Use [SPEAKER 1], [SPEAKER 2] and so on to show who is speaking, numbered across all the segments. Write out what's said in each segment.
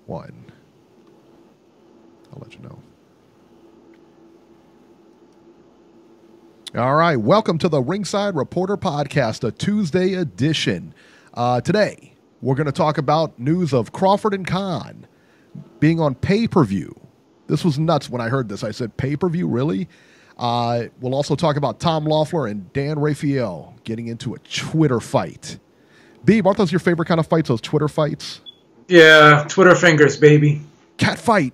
[SPEAKER 1] 1. I'll let you know. All right. Welcome to the Ringside Reporter Podcast, a Tuesday edition. Today, we're going to talk about news of Crawford and Khan being on pay-per-view. This was nuts when I heard this. I said, pay-per-view, really? We'll also talk about Tom Loeffler and Dan Raphael getting into a Twitter fight. Beeb, aren't those your favorite kind of fights, those Twitter fights?
[SPEAKER 2] Yeah, Twitter fingers, baby.
[SPEAKER 1] Cat fight.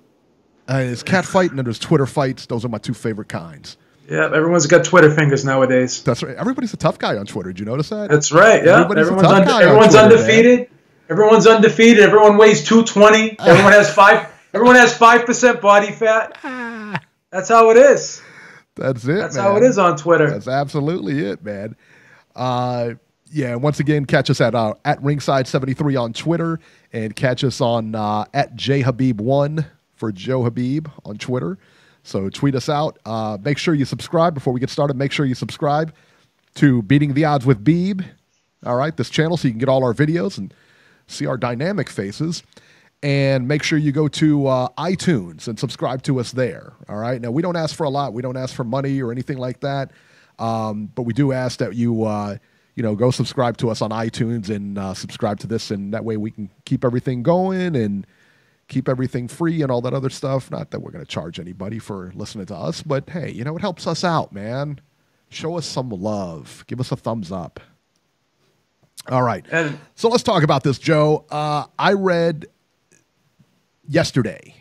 [SPEAKER 1] There's cat fight and then there's Twitter fights. Those are my two favorite kinds.
[SPEAKER 2] Yeah, everyone's got Twitter fingers nowadays.
[SPEAKER 1] That's right. Everybody's a tough guy on Twitter. Did you notice that?
[SPEAKER 2] That's right, yeah. Everyone's
[SPEAKER 1] Twitter,
[SPEAKER 2] undefeated.
[SPEAKER 1] Man.
[SPEAKER 2] Everyone's undefeated. Everyone weighs 220. Everyone has 5% body fat. That's how it is.
[SPEAKER 1] That's it,
[SPEAKER 2] That's how it is on Twitter.
[SPEAKER 1] That's absolutely it, man. Yeah, once again, catch us at Ringside73 on Twitter and catch us on at JHabib1 for Joe Habib on Twitter. So tweet us out. Make sure you subscribe before we get started. Make sure you subscribe to Beating the Odds with Beeb. All right, this channel, so you can get all our videos and see our dynamic faces. And make sure you go to iTunes and subscribe to us there. All right. Now, we don't ask for a lot. We don't ask for money or anything like that. But we do ask that you, go subscribe to us on iTunes and subscribe to this. And that way we can keep everything going and keep everything free and all that other stuff. Not that we're going to charge anybody for listening to us, but hey, it helps us out, man. Show us some love. Give us a thumbs up. All right. So let's talk about this, Joe. I read yesterday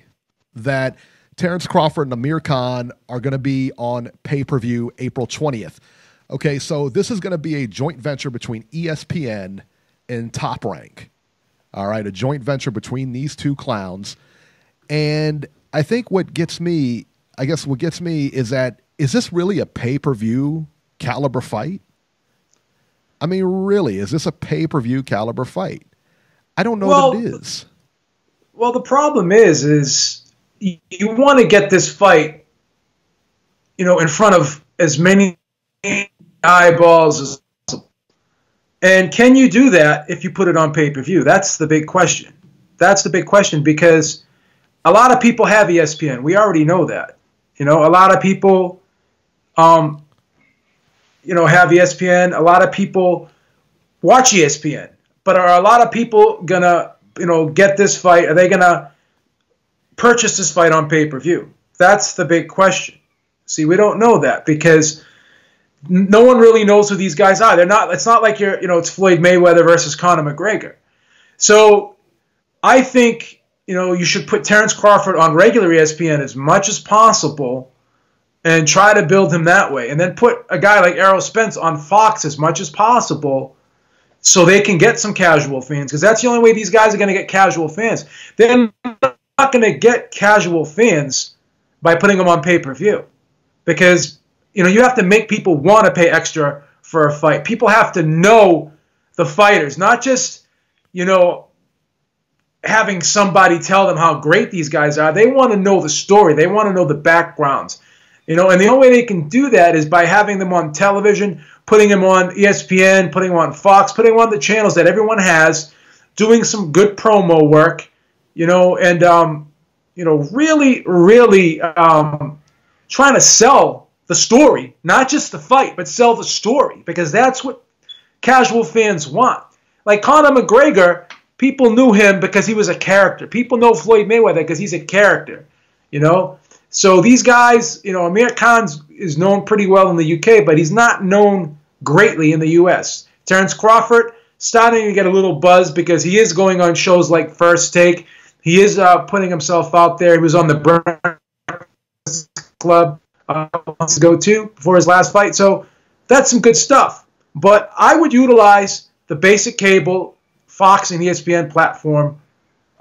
[SPEAKER 1] that Terence Crawford and Amir Khan are going to be on pay-per-view April 20th. Okay, so this is going to be a joint venture between ESPN and Top Rank. All right, a joint venture between these two clowns. And I think what gets me is that, is this really a pay-per-view caliber fight? I mean, really, is this a pay-per-view caliber fight? I don't know that it is.
[SPEAKER 2] Well, the problem is you want to get this fight, in front of as many eyeballs as possible. And can you do that if you put it on pay-per-view? That's the big question. That's the big question, because a lot of people have ESPN. We already know that. A lot of people, have ESPN. A lot of people watch ESPN. But are a lot of people going to, get this fight? Are they going to purchase this fight on pay-per-view? That's the big question. See, we don't know that because no one really knows who these guys are. It's not like it's Floyd Mayweather versus Conor McGregor. So I think, you should put Terence Crawford on regular ESPN as much as possible and try to build him that way. And then put a guy like Errol Spence on Fox as much as possible so they can get some casual fans, because that's the only way these guys are going to get casual fans. They're not going to get casual fans by putting them on pay-per-view, because you have to make people want to pay extra for a fight. People have to know the fighters, not just having somebody tell them how great these guys are. They want to know the story. They want to know the backgrounds. And the only way they can do that is by having them on television, putting them on ESPN, putting them on Fox, putting them on the channels that everyone has, doing some good promo work, and really trying to sell the story, not just the fight, but sell the story, because that's what casual fans want. Like Conor McGregor, people knew him because he was a character. People know Floyd Mayweather because he's a character, So these guys, Amir Khan is known pretty well in the UK, but he's not known greatly in the US. Terence Crawford starting to get a little buzz because he is going on shows like First Take. He is putting himself out there. He was on the Breakfast Club months ago too, before his last fight. So that's some good stuff. But I would utilize the basic cable, Fox and ESPN platform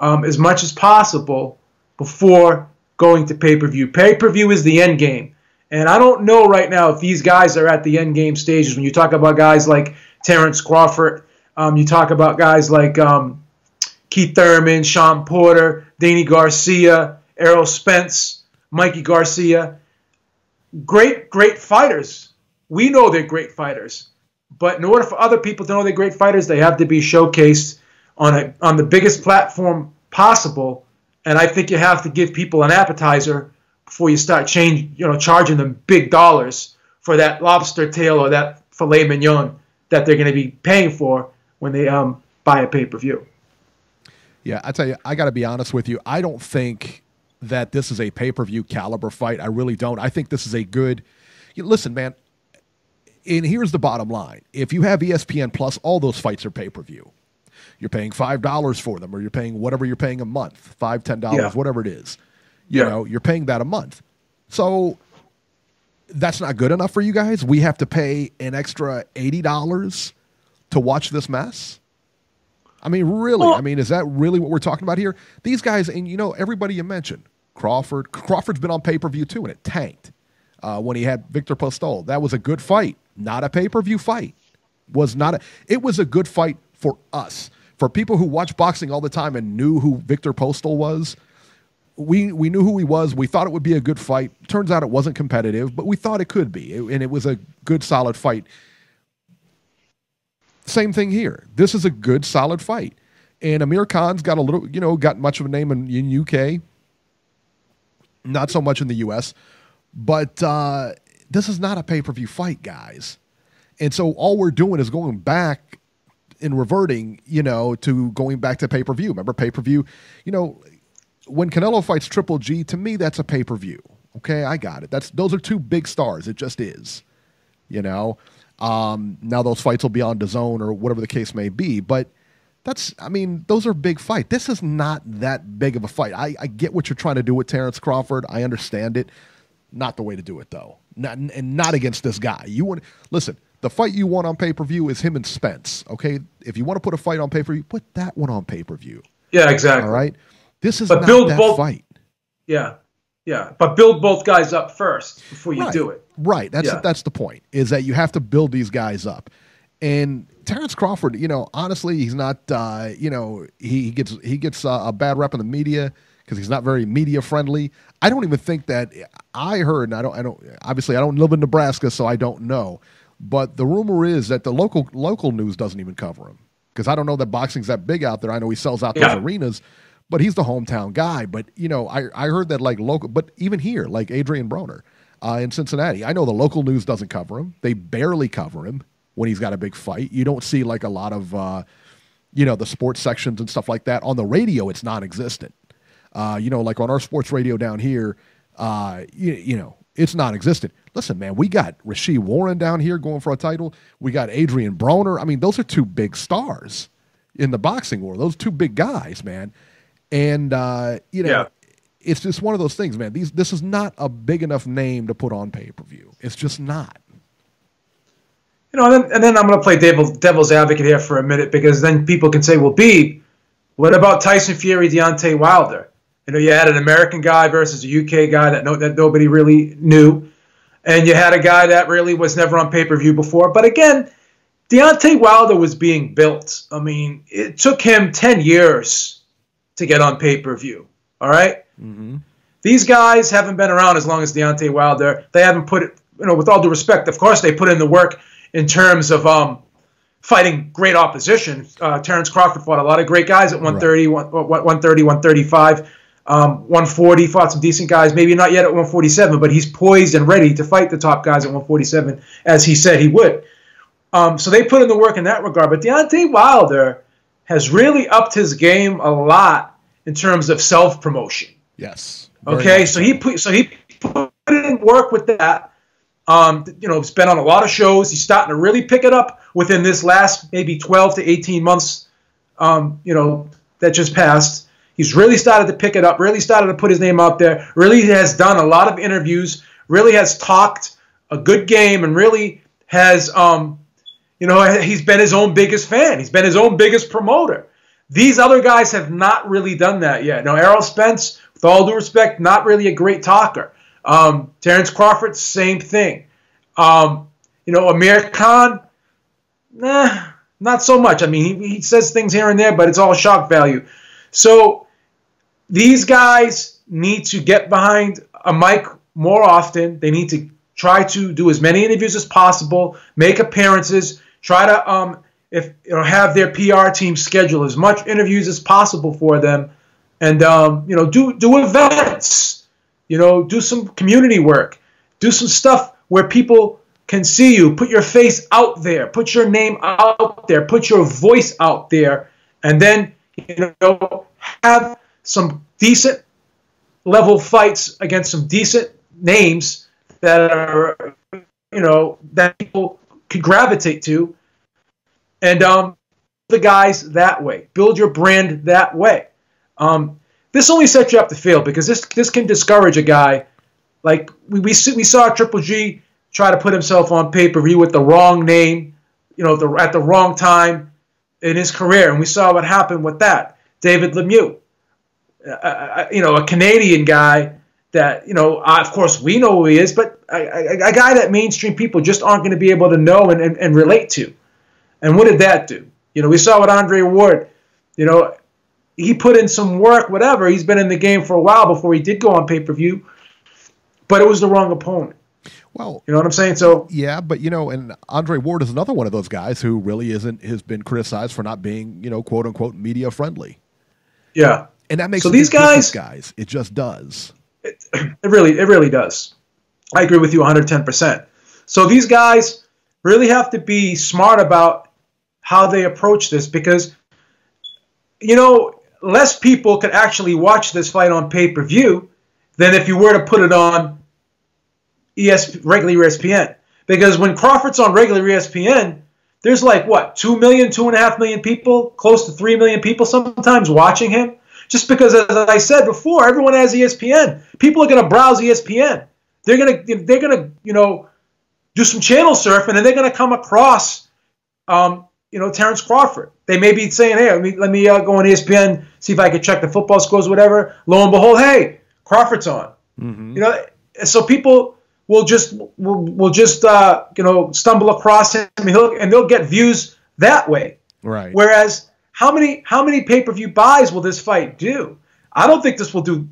[SPEAKER 2] as much as possible before going to pay-per-view. Pay-per-view is the end game. And I don't know right now if these guys are at the end game stages. When you talk about guys like Terence Crawford, you talk about guys like Keith Thurman, Sean Porter, Danny Garcia, Errol Spence, Mikey Garcia. Great fighters. We know they're great fighters. But in order for other people to know they're great fighters, they have to be showcased on the biggest platform possible, And I think you have to give people an appetizer before you start charging them big dollars for that lobster tail or that filet mignon that they're going to be paying for when they buy a pay-per-view.
[SPEAKER 1] Yeah, I tell you, I got to be honest with you. I don't think that this is a pay-per-view caliber fight. I really don't. I think this is a good. Listen, man. And here's the bottom line: if you have ESPN Plus, all those fights are pay-per-view. You're paying $5 for them, or you're paying whatever you're paying a month, $5, $10, whatever it is. You know, you're paying that a month. So that's not good enough for you guys. We have to pay an extra $80 to watch this mess. I mean, really? I mean, is that really what we're talking about here? These guys, and everybody you mentioned, Crawford's been on pay-per-view too, and it tanked when he had Victor Postol. That was a good fight, not a pay-per-view fight. It was a good fight for us. For people who watch boxing all the time and knew who Victor Postol was, we knew who he was. We thought it would be a good fight. Turns out it wasn't competitive, but we thought it could be, and it was a good, solid fight. Same thing here. This is a good, solid fight. And Amir Khan's got a little, got much of a name in UK. Not so much in the US. But this is not a pay-per-view fight, guys. And so all we're doing is going back and reverting, to going back to pay-per-view. Remember pay-per-view? When Canelo fights Triple G, to me, that's a pay-per-view. Okay, I got it. Those are two big stars. It just is. Now those fights will be on DAZN or whatever the case may be, but those are big fights. This is not that big of a fight. I get what you're trying to do with Terence Crawford. I understand it. Not the way to do it, though. Not against this guy. Listen, the fight you want on pay-per-view is him and Spence, okay? If you want to put a fight on pay-per-view, put that one on pay-per-view.
[SPEAKER 2] Yeah, exactly.
[SPEAKER 1] All right? This is not that fight.
[SPEAKER 2] Yeah. Yeah, but build both guys up first before you do it.
[SPEAKER 1] Right. That's the point, is that you have to build these guys up. And Terence Crawford, honestly, he's not, he gets a bad rep in the media because he's not very media friendly. I don't even think that I heard, and I don't live in Nebraska, so I don't know. But the rumor is that the local news doesn't even cover him, because I don't know that boxing's that big out there. I know he sells out those arenas, but he's the hometown guy. But, I heard that local, but even here, like Adrian Broner in Cincinnati, I know the local news doesn't cover him. They barely cover him when he's got a big fight. You don't see a lot of, the sports sections and stuff like that. On the radio, it's non-existent. Like on our sports radio down here, it's non-existent. Listen, man, we got Rasheed Warren down here going for a title. We got Adrian Broner. I mean, those are two big stars in the boxing world. Those two big guys, man. And, it's just one of those things, man. This is not a big enough name to put on pay-per-view. It's just not.
[SPEAKER 2] And then I'm going to play devil's advocate here for a minute, because then people can say, well, Beeb, what about Tyson Fury, Deontay Wilder? You had an American guy versus a UK guy that nobody really knew. And you had a guy that really was never on pay-per-view before. But again, Deontay Wilder was being built. I mean, it took him 10 years to get on pay-per-view. All right?
[SPEAKER 1] Mm-hmm.
[SPEAKER 2] These guys haven't been around as long as Deontay Wilder. They haven't put it, with all due respect, of course they put in the work in terms of fighting great opposition. Terence Crawford fought a lot of great guys at 130, right. 130, 135. 140, fought some decent guys, maybe not yet at 147, but he's poised and ready to fight the top guys at 147, as he said he would. So they put in the work in that regard. But Deontay Wilder has really upped his game a lot in terms of self-promotion.
[SPEAKER 1] Yes.
[SPEAKER 2] Okay, so he put in work with that. He's been on a lot of shows. He's starting to really pick it up within this last maybe 12 to 18 months, that just passed. He's really started to pick it up, really started to put his name out there, really has done a lot of interviews, really has talked a good game, and really has, he's been his own biggest fan. He's been his own biggest promoter. These other guys have not really done that yet. Now, Errol Spence, with all due respect, not really a great talker. Terence Crawford, same thing. Amir Khan, not so much. I mean, he says things here and there, but it's all shock value. So these guys need to get behind a mic more often. They need to try to do as many interviews as possible, make appearances, try to have their PR team schedule as much interviews as possible for them, and do events, do some community work, do some stuff where people can see you, put your face out there, put your name out there, put your voice out there, and then have some decent level fights against some decent names that are that people could gravitate to, and the guys that way, build your brand that way. This only sets you up to fail, because this can discourage a guy. Like we saw Triple G try to put himself on pay-per-view with the wrong name, at the wrong time in his career, and we saw what happened with that. David Lemieux, a Canadian guy that, of course we know who he is, but a guy that mainstream people just aren't going to be able to know and relate to. And what did that do? We saw what Andre Ward, he put in some work, whatever. He's been in the game for a while before he did go on pay-per-view, but it was the wrong opponent.
[SPEAKER 1] Well,
[SPEAKER 2] you know what I'm saying? So
[SPEAKER 1] yeah, but and Andre Ward is another one of those guys who really has been criticized for not being, quote unquote, media friendly.
[SPEAKER 2] Yeah,
[SPEAKER 1] and that makes
[SPEAKER 2] so these guys,
[SPEAKER 1] it just does.
[SPEAKER 2] It really does. I agree with you 110%. So these guys really have to be smart about how they approach this, because less people could actually watch this fight on pay-per-view than if you were to put it on regular ESPN. Because when Crawford's on regular ESPN, there's like, 2 million, 2.5 million people, close to 3 million people sometimes watching him. Just because, as I said before, everyone has ESPN. People are going to browse ESPN. They're going to do some channel surfing, and they're going to come across Terence Crawford. They may be saying, hey, let me go on ESPN, see if I can check the football scores, whatever. Lo and behold, hey, Crawford's on. Mm-hmm. So people will just stumble across him, and they'll get views that way.
[SPEAKER 1] Right.
[SPEAKER 2] Whereas how many pay-per-view buys will this fight do? I don't think this will do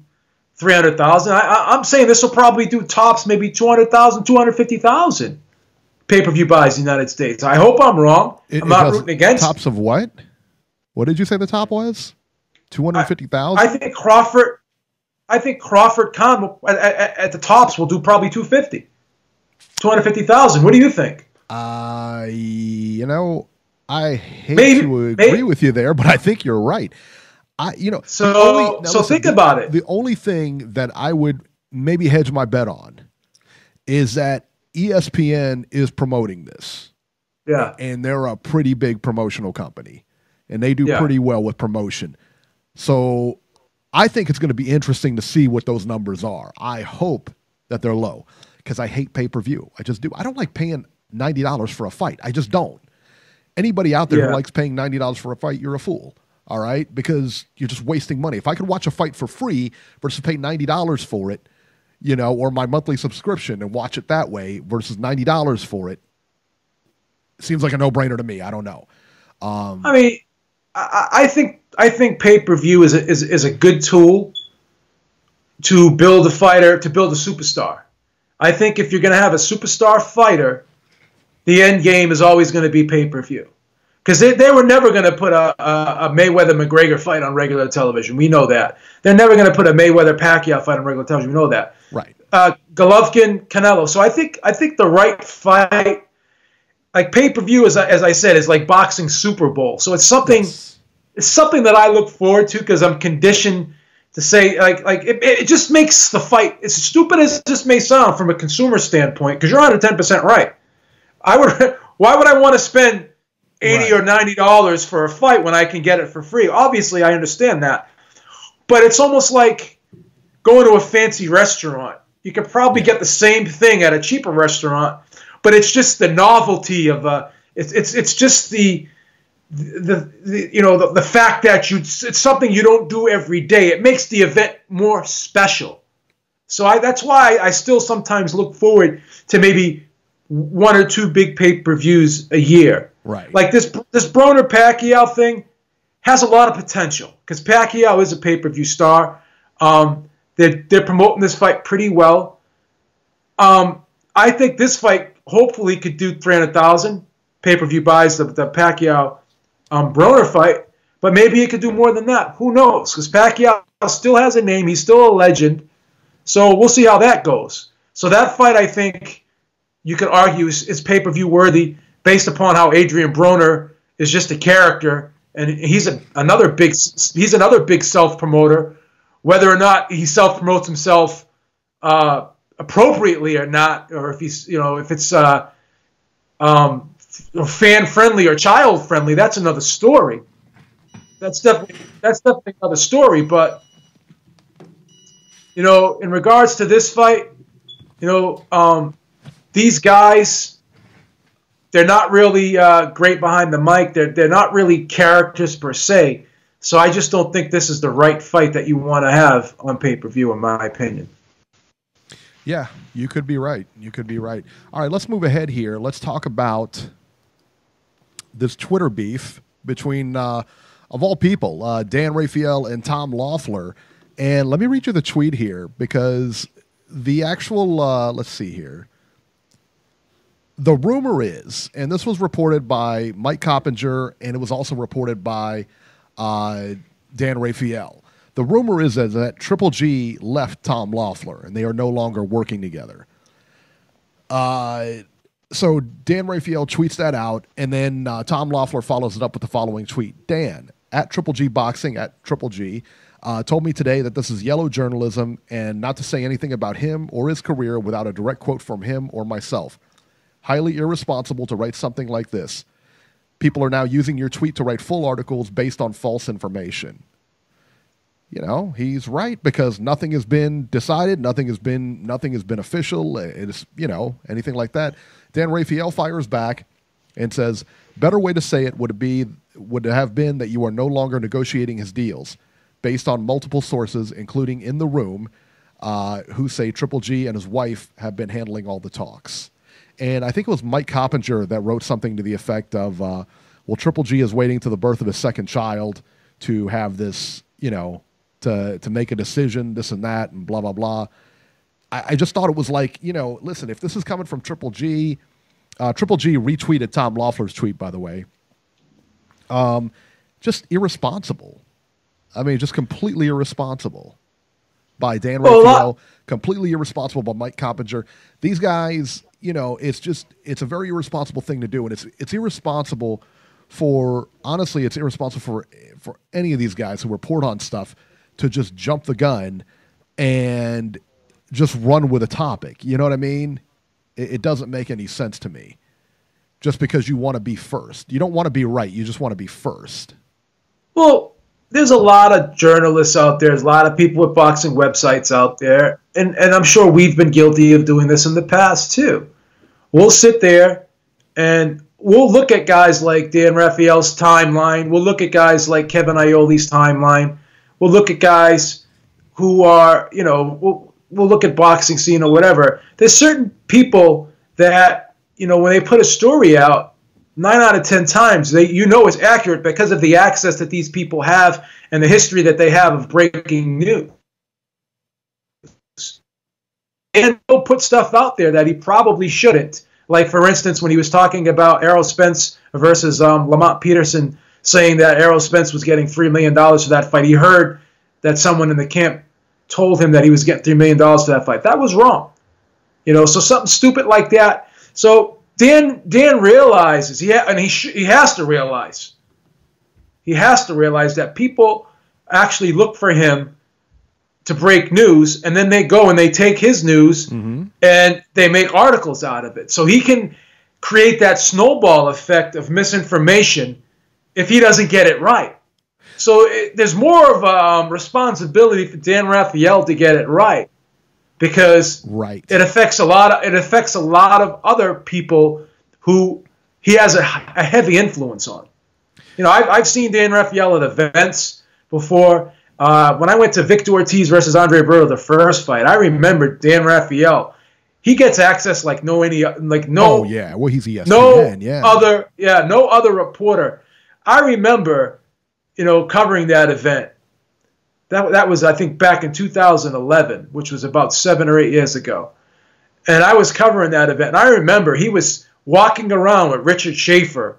[SPEAKER 2] 300,000. I'm saying this will probably do tops maybe 200,000, 250,000 pay-per-view buys in the United States. I hope I'm wrong. I'm not rooting against.
[SPEAKER 1] Tops of what? What did you say the top was? 250,000?
[SPEAKER 2] I think Crawford Khan at the tops will do probably 250,000. What do you think?
[SPEAKER 1] I hate to agree with you there, but I think you're right. Think about it. The only thing that I would maybe hedge my bet on is that ESPN is promoting this.
[SPEAKER 2] Yeah.
[SPEAKER 1] And they're a pretty big promotional company, and they do pretty well with promotion. So I think it's going to be interesting to see what those numbers are. I hope that they're low, because I hate pay-per-view. I just do. I don't like paying $90 for a fight. I just don't. Anybody out there who likes paying $90 for a fight, you're a fool. All right? Because you're just wasting money. If I could watch a fight for free versus pay $90 for it, or my monthly subscription and watch it that way versus $90 for it, seems like a no-brainer to me. I don't know.
[SPEAKER 2] I think pay-per-view is a good tool to build a fighter, to build a superstar. I think if you're going to have a superstar fighter, the end game is always going to be pay-per-view. Because they were never going to put a Mayweather-McGregor fight on regular television. We know that. They're never going to put a Mayweather-Pacquiao fight on regular television. We know that.
[SPEAKER 1] Right.
[SPEAKER 2] Golovkin-Canelo. So I think the right fight, like pay-per-view, as I said, is like boxing Super Bowl. So it's something. Yes. It's something that I look forward to, because I'm conditioned to say, it just makes the fight, as stupid as this may sound from a consumer standpoint, because you're 110% right. Why would I want to spend $80 or $90 for a fight when I can get it for free? Obviously, I understand that. But it's almost like going to a fancy restaurant. You could probably get the same thing at a cheaper restaurant, but it's just the novelty of it's just the fact that it's something you don't do every day. It makes the event more special. So that's why I still sometimes look forward to maybe 1 or 2 big pay-per-views a year.
[SPEAKER 1] Right.
[SPEAKER 2] Like this Broner-Pacquiao thing has a lot of potential, because Pacquiao is a pay-per-view star. They're promoting this fight pretty well. I think this fight hopefully could do 300,000 pay-per-view buys, the Pacquiao Broner fight, but maybe it could do more than that. Who knows? Because Pacquiao still has a name. He's still a legend. So we'll see how that goes. So that fight, I think, you could argue is pay-per-view worthy based upon how Adrian Broner is just a character, and he's another big self-promoter. Whether or not he self-promotes himself appropriately or not, or if he's if it's fan-friendly or child-friendly, that's another story. That's definitely another story. But in regards to this fight, these guys, they're not really great behind the mic. They're not really characters per se. So I just don't think this is the right fight that you want to have on pay-per-view, in my opinion.
[SPEAKER 1] Yeah, you could be right. You could be right. All right, let's move ahead here. Let's talk about this Twitter beef between, of all people, Dan Raphael and Tom Loeffler. And let me read you the tweet here, because the actual, let's see here. The rumor is, and this was reported by Mike Coppinger, and it was also reported by Dan Raphael. The rumor is that Triple G left Tom Loeffler, and they are no longer working together. So Dan Raphael tweets that out, and then Tom Loeffler follows it up with the following tweet. Dan, at Triple G Boxing, at Triple G, told me today that this is yellow journalism and not to say anything about him or his career without a direct quote from him or myself. Highly irresponsible to write something like this. People are now using your tweet to write full articles based on false information. He's right, because nothing has been decided, nothing has been official. It's anything like that. Dan Raphael fires back and says, better way to say it would have been that you are no longer negotiating his deals, based on multiple sources, including in the room, who say Triple G and his wife have been handling all the talks. And I think it was Mike Coppinger that wrote something to the effect of, Triple G is waiting to the birth of his second child to have this, to make a decision, this and that, and blah, blah, blah. I just thought it was like, listen, if this is coming from Triple G retweeted Tom Loeffler's tweet, by the way. Just irresponsible. I mean, just completely irresponsible by Dan Raphael, completely irresponsible by Mike Coppinger. These guys, it's a very irresponsible thing to do, and it's irresponsible for any of these guys who report on stuff to just jump the gun and just run with a topic. You know what I mean? It doesn't make any sense to me. Just because you want to be first. You don't want to be right. You just want to be first.
[SPEAKER 2] Well, there's a lot of journalists out there. There's a lot of people with boxing websites out there. And I'm sure we've been guilty of doing this in the past too. We'll sit there and we'll look at guys like Dan Raphael's timeline. We'll look at guys like Kevin Ioli's timeline. We'll look at guys who are, we'll look at Boxing Scene or whatever. There's certain people that, when they put a story out, 9 out of 10 times, it's accurate because of the access that these people have and the history that they have of breaking news. And he'll put stuff out there that he probably shouldn't. Like, for instance, when he was talking about Errol Spence versus Lamont Peterson, saying that Errol Spence was getting $3 million for that fight. He heard that someone in the camp told him that he was getting $3 million for that fight. That was wrong. So something stupid like that. So Dan realizes, he has to realize. He has to realize that people actually look for him to break news, and then they go and they take his news and they make articles out of it. So he can create that snowball effect of misinformation if he doesn't get it right. So there's more of a responsibility for Dan Raphael to get it right, because it affects a lot of other people who he has a heavy influence on. I've seen Dan Raphael at events before. When I went to Victor Ortiz versus Andre Berto, the first fight, I remember Dan Raphael. He gets access like no other reporter. I remember, covering that event. That was, I think, back in 2011, which was about 7 or 8 years ago. And I was covering that event. And I remember he was walking around with Richard Schaefer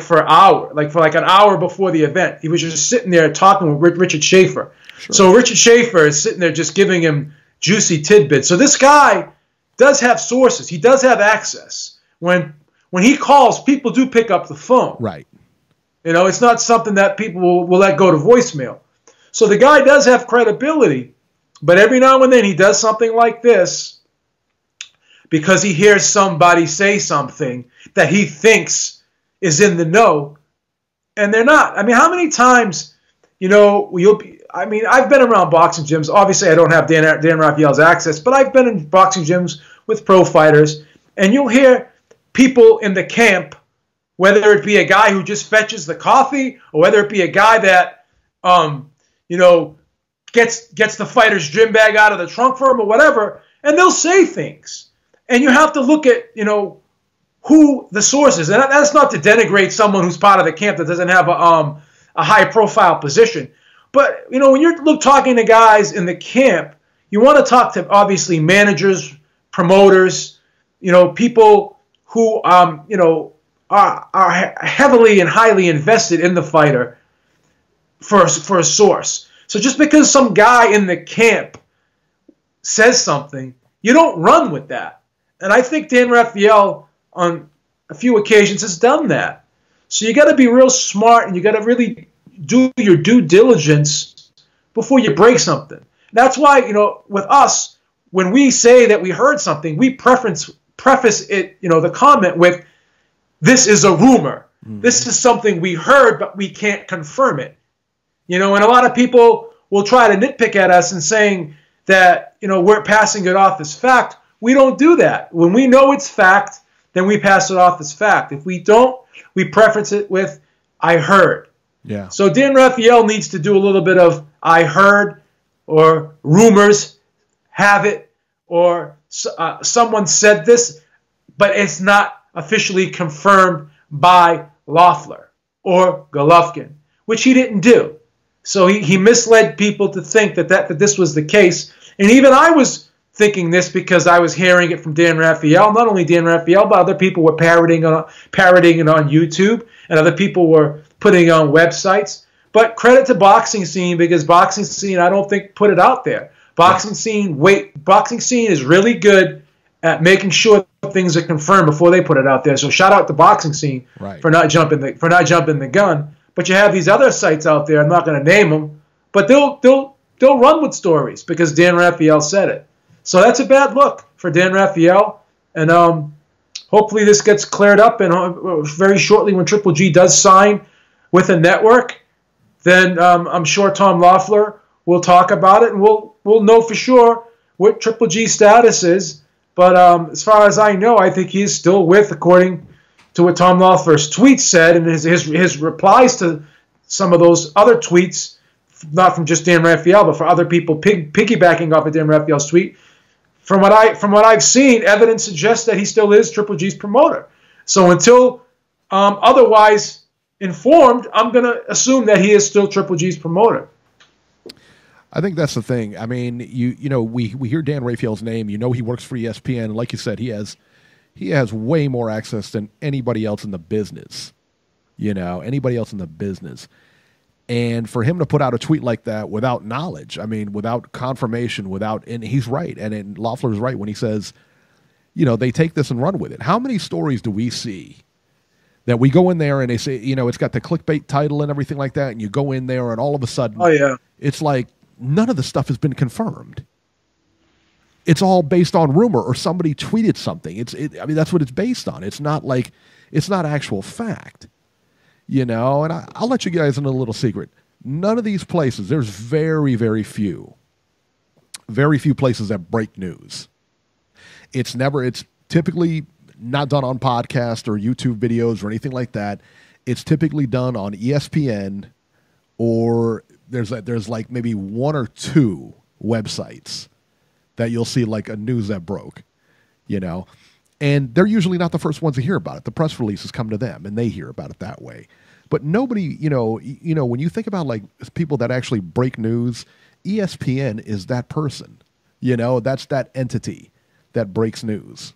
[SPEAKER 2] for an hour before the event. He was just sitting there talking with Richard Schaefer.
[SPEAKER 1] Sure.
[SPEAKER 2] So Richard Schaefer is sitting there just giving him juicy tidbits. So this guy does have sources. He does have access. When he calls, people do pick up the phone.
[SPEAKER 1] Right.
[SPEAKER 2] You know, it's not something that people will let go to voicemail. So the guy does have credibility, but every now and then he does something like this because he hears somebody say something that he thinks is in the know, and they're not. I mean, how many times, you know, I've been around boxing gyms. Obviously, I don't have Dan Raphael's access, but I've been in boxing gyms with pro fighters, and you'll hear people in the camp, whether it be a guy who just fetches the coffee or whether it be a guy that, you know, gets the fighter's gym bag out of the trunk for him or whatever, and they'll say things. And you have to look at, you know, who the source is. And that's not to denigrate someone who's part of the camp that doesn't have a high-profile position. But, you know, when you're talking to guys in the camp, you want to talk to, obviously, managers, promoters, you know, people who, you know, are heavily and highly invested in the fighter for a source. So just because some guy in the camp says something, you don't run with that. And I think Dan Raphael on a few occasions has done that. So you got to be real smart and you got to really do your due diligence before you break something. That's why, you know, with us, when we say that we heard something, we preface it, you know, the comment with, this is a rumor. Mm-hmm. This is something we heard, but we can't confirm it. You know, and a lot of people will try to nitpick at us and saying that, you know, we're passing it off as fact. We don't do that. When we know it's fact, then we pass it off as fact. If we don't, we preface it with, I heard.
[SPEAKER 1] Yeah.
[SPEAKER 2] So Dan Raphael needs to do a little bit of I heard or rumors have it or someone said this, but it's not officially confirmed by Loeffler or Golovkin, which he didn't do. So he misled people to think that this was the case. And even I was thinking this because I was hearing it from Dan Raphael. Not only Dan Raphael, but other people were parroting it on YouTube, and other people were putting it on websites. But credit to Boxing Scene, because Boxing Scene, I don't think, put it out there. Boxing Scene is really good at making sure things are confirmed before they put it out there. So shout out to Boxing Scene for not jumping the gun. But you have these other sites out there. I'm not going to name them, but they'll run with stories because Dan Raphael said it. So that's a bad look for Dan Raphael, and hopefully this gets cleared up. And very shortly, when Triple G does sign with a network, then I'm sure Tom Loeffler will talk about it, and we'll know for sure what Triple G's status is. But as far as I know, I think he's still with, according to what Tom Loeffler's tweets said, and his replies to some of those other tweets, not from just Dan Raphael, but for other people piggybacking off of Dan Raphael's tweet. From what I've seen, evidence suggests that he still is Triple G's promoter. So until otherwise informed, I'm going to assume that he is still Triple G's promoter.
[SPEAKER 1] I think that's the thing. I mean, you know, we hear Dan Raphael's name. You know, he works for ESPN. Like you said, he has way more access than anybody else in the business. You know, anybody else in the business. And for him to put out a tweet like that without knowledge, I mean, without confirmation, and he's right. And Loeffler's right when he says, you know, they take this and run with it. How many stories do we see that we go in there and they say, you know, it's got the clickbait title and everything like that, and you go in there and all of a sudden, it's like none of the stuff has been confirmed. It's all based on rumor or somebody tweeted something. I mean, that's what it's based on. It's not actual fact. You know, and I'll let you guys in a little secret. None of these places, there's very, very few places that break news. It's typically not done on podcasts or YouTube videos or anything like that. It's typically done on ESPN, or there's like maybe one or two websites that you'll see like a news that broke, you know. And they're usually not the first ones to hear about it. The press releases come to them, and they hear about it that way. But nobody, you know, when you think about like people that actually break news, ESPN is that person. You know, that's that entity that breaks news.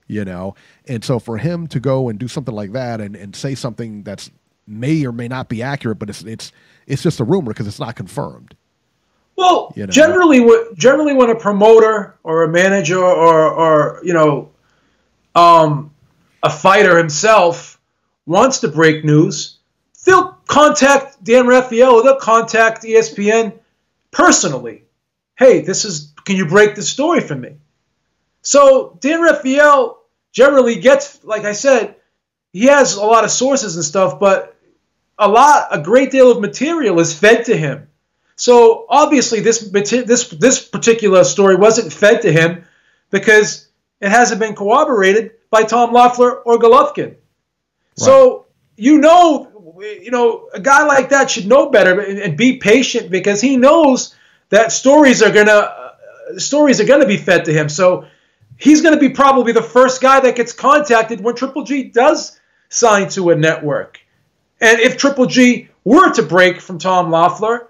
[SPEAKER 1] You know, and so for him to go and do something like that and say something that's may or may not be accurate, but it's just a rumor because it's not confirmed.
[SPEAKER 2] Well,
[SPEAKER 1] You know?
[SPEAKER 2] generally when a promoter or a manager or a fighter himself wants to break news, they'll contact Dan Raphael, they'll contact ESPN personally. Hey, can you break the story for me? So Dan Raphael generally gets, like I said, he has a lot of sources and stuff, but a great deal of material is fed to him. So obviously this particular story wasn't fed to him because it hasn't been corroborated by Tom Loeffler or Golovkin. Right. So a guy like that should know better and be patient because he knows that stories are gonna be fed to him. So he's gonna be probably the first guy that gets contacted when Triple G does sign to a network. And if Triple G were to break from Tom Loeffler,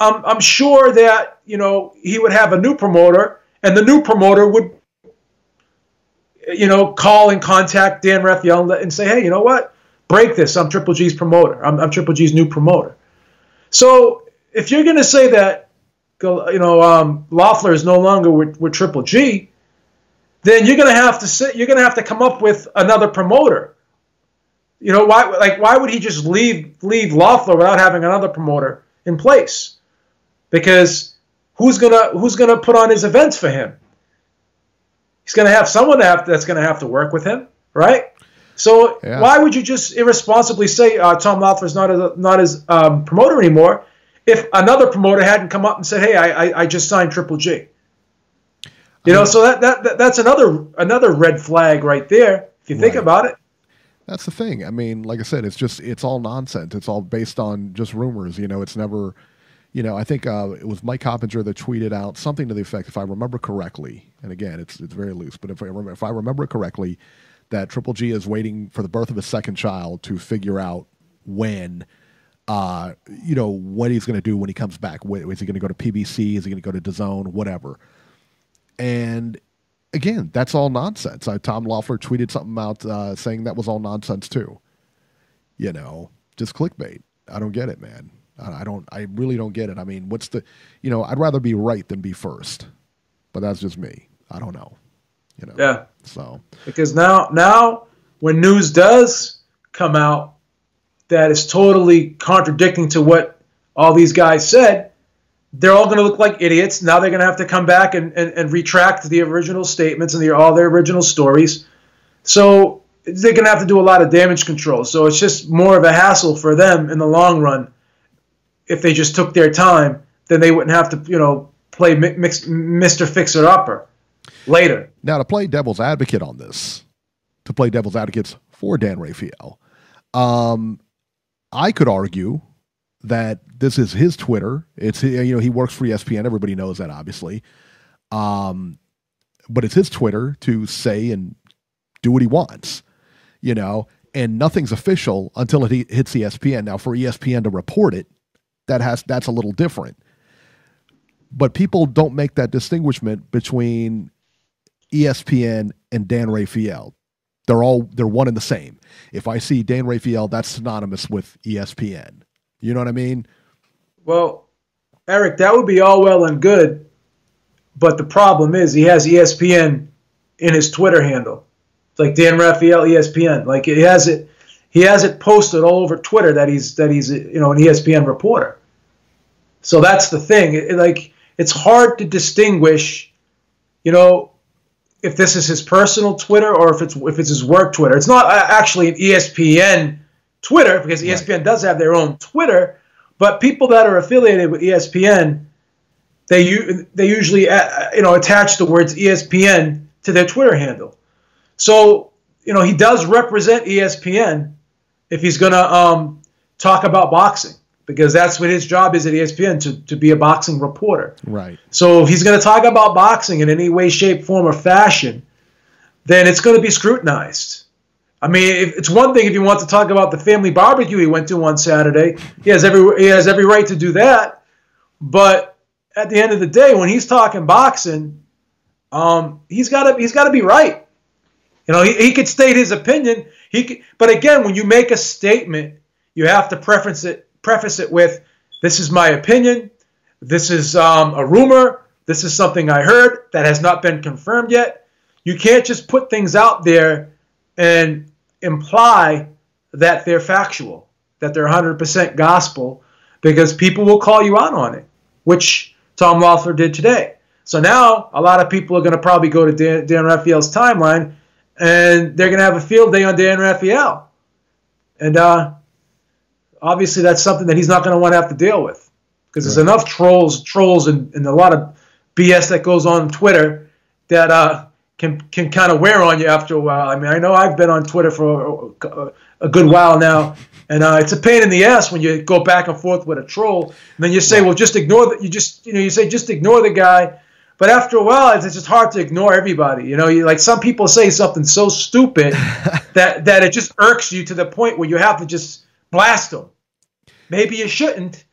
[SPEAKER 2] I'm sure that he would have a new promoter, and the new promoter would call and contact Dan Raphael and say, hey, you know what? Break this. I'm Triple G's promoter. I'm Triple G's new promoter. So if you're going to say that Loeffler is no longer with Triple G, then you're going to have to come up with another promoter. Why would he just leave Loeffler without having another promoter in place? Because who's gonna put on his events for him? He's gonna have someone that's gonna have to work with him, right? So Why would you just irresponsibly say Tom Loeffler's not his promoter anymore if another promoter hadn't come up and said, hey, I just signed Triple G? So that's another red flag right there if you think about it.
[SPEAKER 1] That's the thing. I mean, like I said, it's all nonsense. It's all based on just rumors. It's never. I think it was Mike Coppinger that tweeted out something to the effect, if I remember correctly, and again, it's very loose, but if I remember it correctly, that Triple G is waiting for the birth of his second child to figure out when what he's going to do when he comes back. Is he going to go to PBC? Is he going to go to DAZN? Whatever. And again, that's all nonsense. Tom Loeffler tweeted something out saying that was all nonsense too. Just clickbait. I don't get it, man. I really don't get it. I mean, I'd rather be right than be first, but that's just me. I don't know.
[SPEAKER 2] Yeah.
[SPEAKER 1] So
[SPEAKER 2] because now when news does come out that is totally contradicting to what all these guys said, they're all going to look like idiots. Now they're going to have to come back and retract the original statements and all their original stories. So they're going to have to do a lot of damage control. So it's just more of a hassle for them in the long run. If they just took their time, then they wouldn't have to, play Mr. Fixer-Upper later.
[SPEAKER 1] Now, to play devil's advocate on this, to play devil's advocates for Dan Raphael, I could argue that this is his Twitter. It's he works for ESPN. Everybody knows that, obviously. But it's his Twitter to say and do what he wants, and nothing's official until it hits ESPN. Now, for ESPN to report it, that's a little different. But people don't make that distinguishment between ESPN and Dan Raphael. They're one and the same. If I see Dan Raphael, that's synonymous with ESPN. You know what I mean?
[SPEAKER 2] Well, Eric, that would be all well and good, but the problem is he has ESPN in his Twitter handle. It's like Dan Raphael ESPN. Like he has it posted all over Twitter that he's an ESPN reporter. So that's the thing. It's hard to distinguish, if this is his personal Twitter or if it's his work Twitter. It's not actually an ESPN Twitter because ESPN does have their own Twitter, but people that are affiliated with ESPN, they usually attach the words ESPN to their Twitter handle. So he does represent ESPN if he's going to talk about boxing, because that's what his job is at ESPN, to be a boxing reporter.
[SPEAKER 1] Right.
[SPEAKER 2] So if he's going to talk about boxing in any way, shape, form, or fashion, then it's going to be scrutinized. I mean, it's one thing if you want to talk about the family barbecue he went to on Saturday. He has every right to do that. But at the end of the day, when he's talking boxing, he's got to be right. He could state his opinion. But again, when you make a statement, you have to preface it with, "This is my opinion. this is a rumor. This is something I heard that has not been confirmed yet. You can't just put things out there and imply that they're factual, that they're 100% gospel, because people will call you out on it, which Tom Loeffler did today. So now a lot of people are going to probably go to Dan Raphael's timeline, and they're going to have a field day on Dan Raphael. And obviously that's something that he's not going to want to have to deal with, because there's enough trolls and a lot of BS that goes on Twitter that can kind of wear on you after a while. I mean, I know I've been on Twitter for a good while now, and it's a pain in the ass when you go back and forth with a troll, and then you say, well, just ignore that. You say just ignore the guy. But after a while, it's just hard to ignore everybody. Like some people say something so stupid that it just irks you to the point where you have to just blast them. Maybe you shouldn't,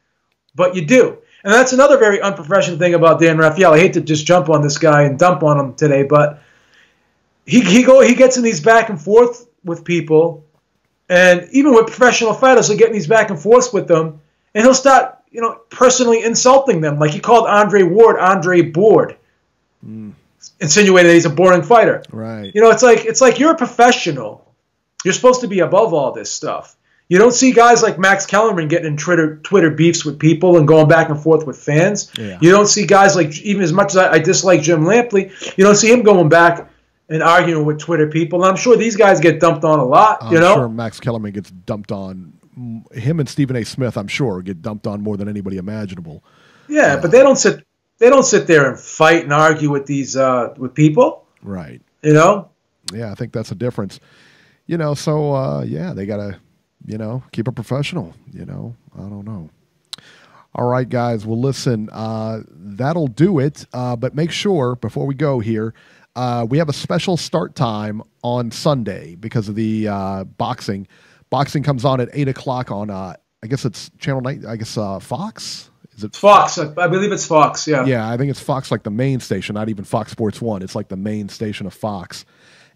[SPEAKER 2] but you do. And that's another very unprofessional thing about Dan Raphael. I hate to just jump on this guy and dump on him today, but he gets in these back and forth with people, and even with professional fighters, he'll get in these back and forths with them, and he'll start personally insulting them. Like he called Andre Ward Andre Bored, insinuating that he's a boring fighter.
[SPEAKER 1] Right.
[SPEAKER 2] It's like you're a professional. You're supposed to be above all this stuff. You don't see guys like Max Kellerman getting in Twitter beefs with people and going back and forth with fans.
[SPEAKER 1] Yeah.
[SPEAKER 2] You don't see guys like, even as much as I dislike Jim Lampley, you don't see him going back and arguing with Twitter people. And I'm sure these guys get dumped on a lot.
[SPEAKER 1] I'm sure Max Kellerman gets dumped on. Him and Stephen A. Smith, I'm sure, get dumped on more than anybody imaginable.
[SPEAKER 2] Yeah, but they don't sit there and fight and argue with these with people.
[SPEAKER 1] Right.
[SPEAKER 2] Yeah,
[SPEAKER 1] I think that's a difference. So they gotta keep it professional. I don't know. All right, guys. Well, listen, that'll do it. But make sure before we go here, we have a special start time on Sunday because of the boxing. Boxing comes on at 8 o'clock on, I guess it's Channel 9, I guess Fox? Is it
[SPEAKER 2] Fox? I believe it's Fox, yeah.
[SPEAKER 1] Yeah, I think it's Fox, like the main station, not even Fox Sports 1. It's like the main station of Fox.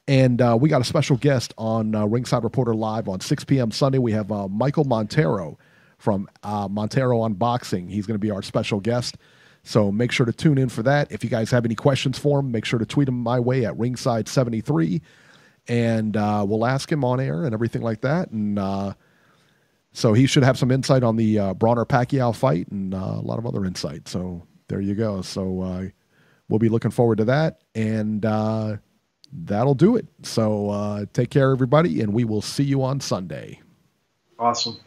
[SPEAKER 1] And we got a special guest on Ringside Reporter Live on 6 p.m. Sunday. We have Michael Montero from Montero on Boxing. He's going to be our special guest. So make sure to tune in for that. If you guys have any questions for him, make sure to tweet them my way at Ringside73. And we'll ask him on air and everything like that. And so he should have some insight on the Bronner-Pacquiao fight and a lot of other insight. So there you go. So we'll be looking forward to that. And that'll do it. So take care, everybody, and we will see you on Sunday.
[SPEAKER 2] Awesome.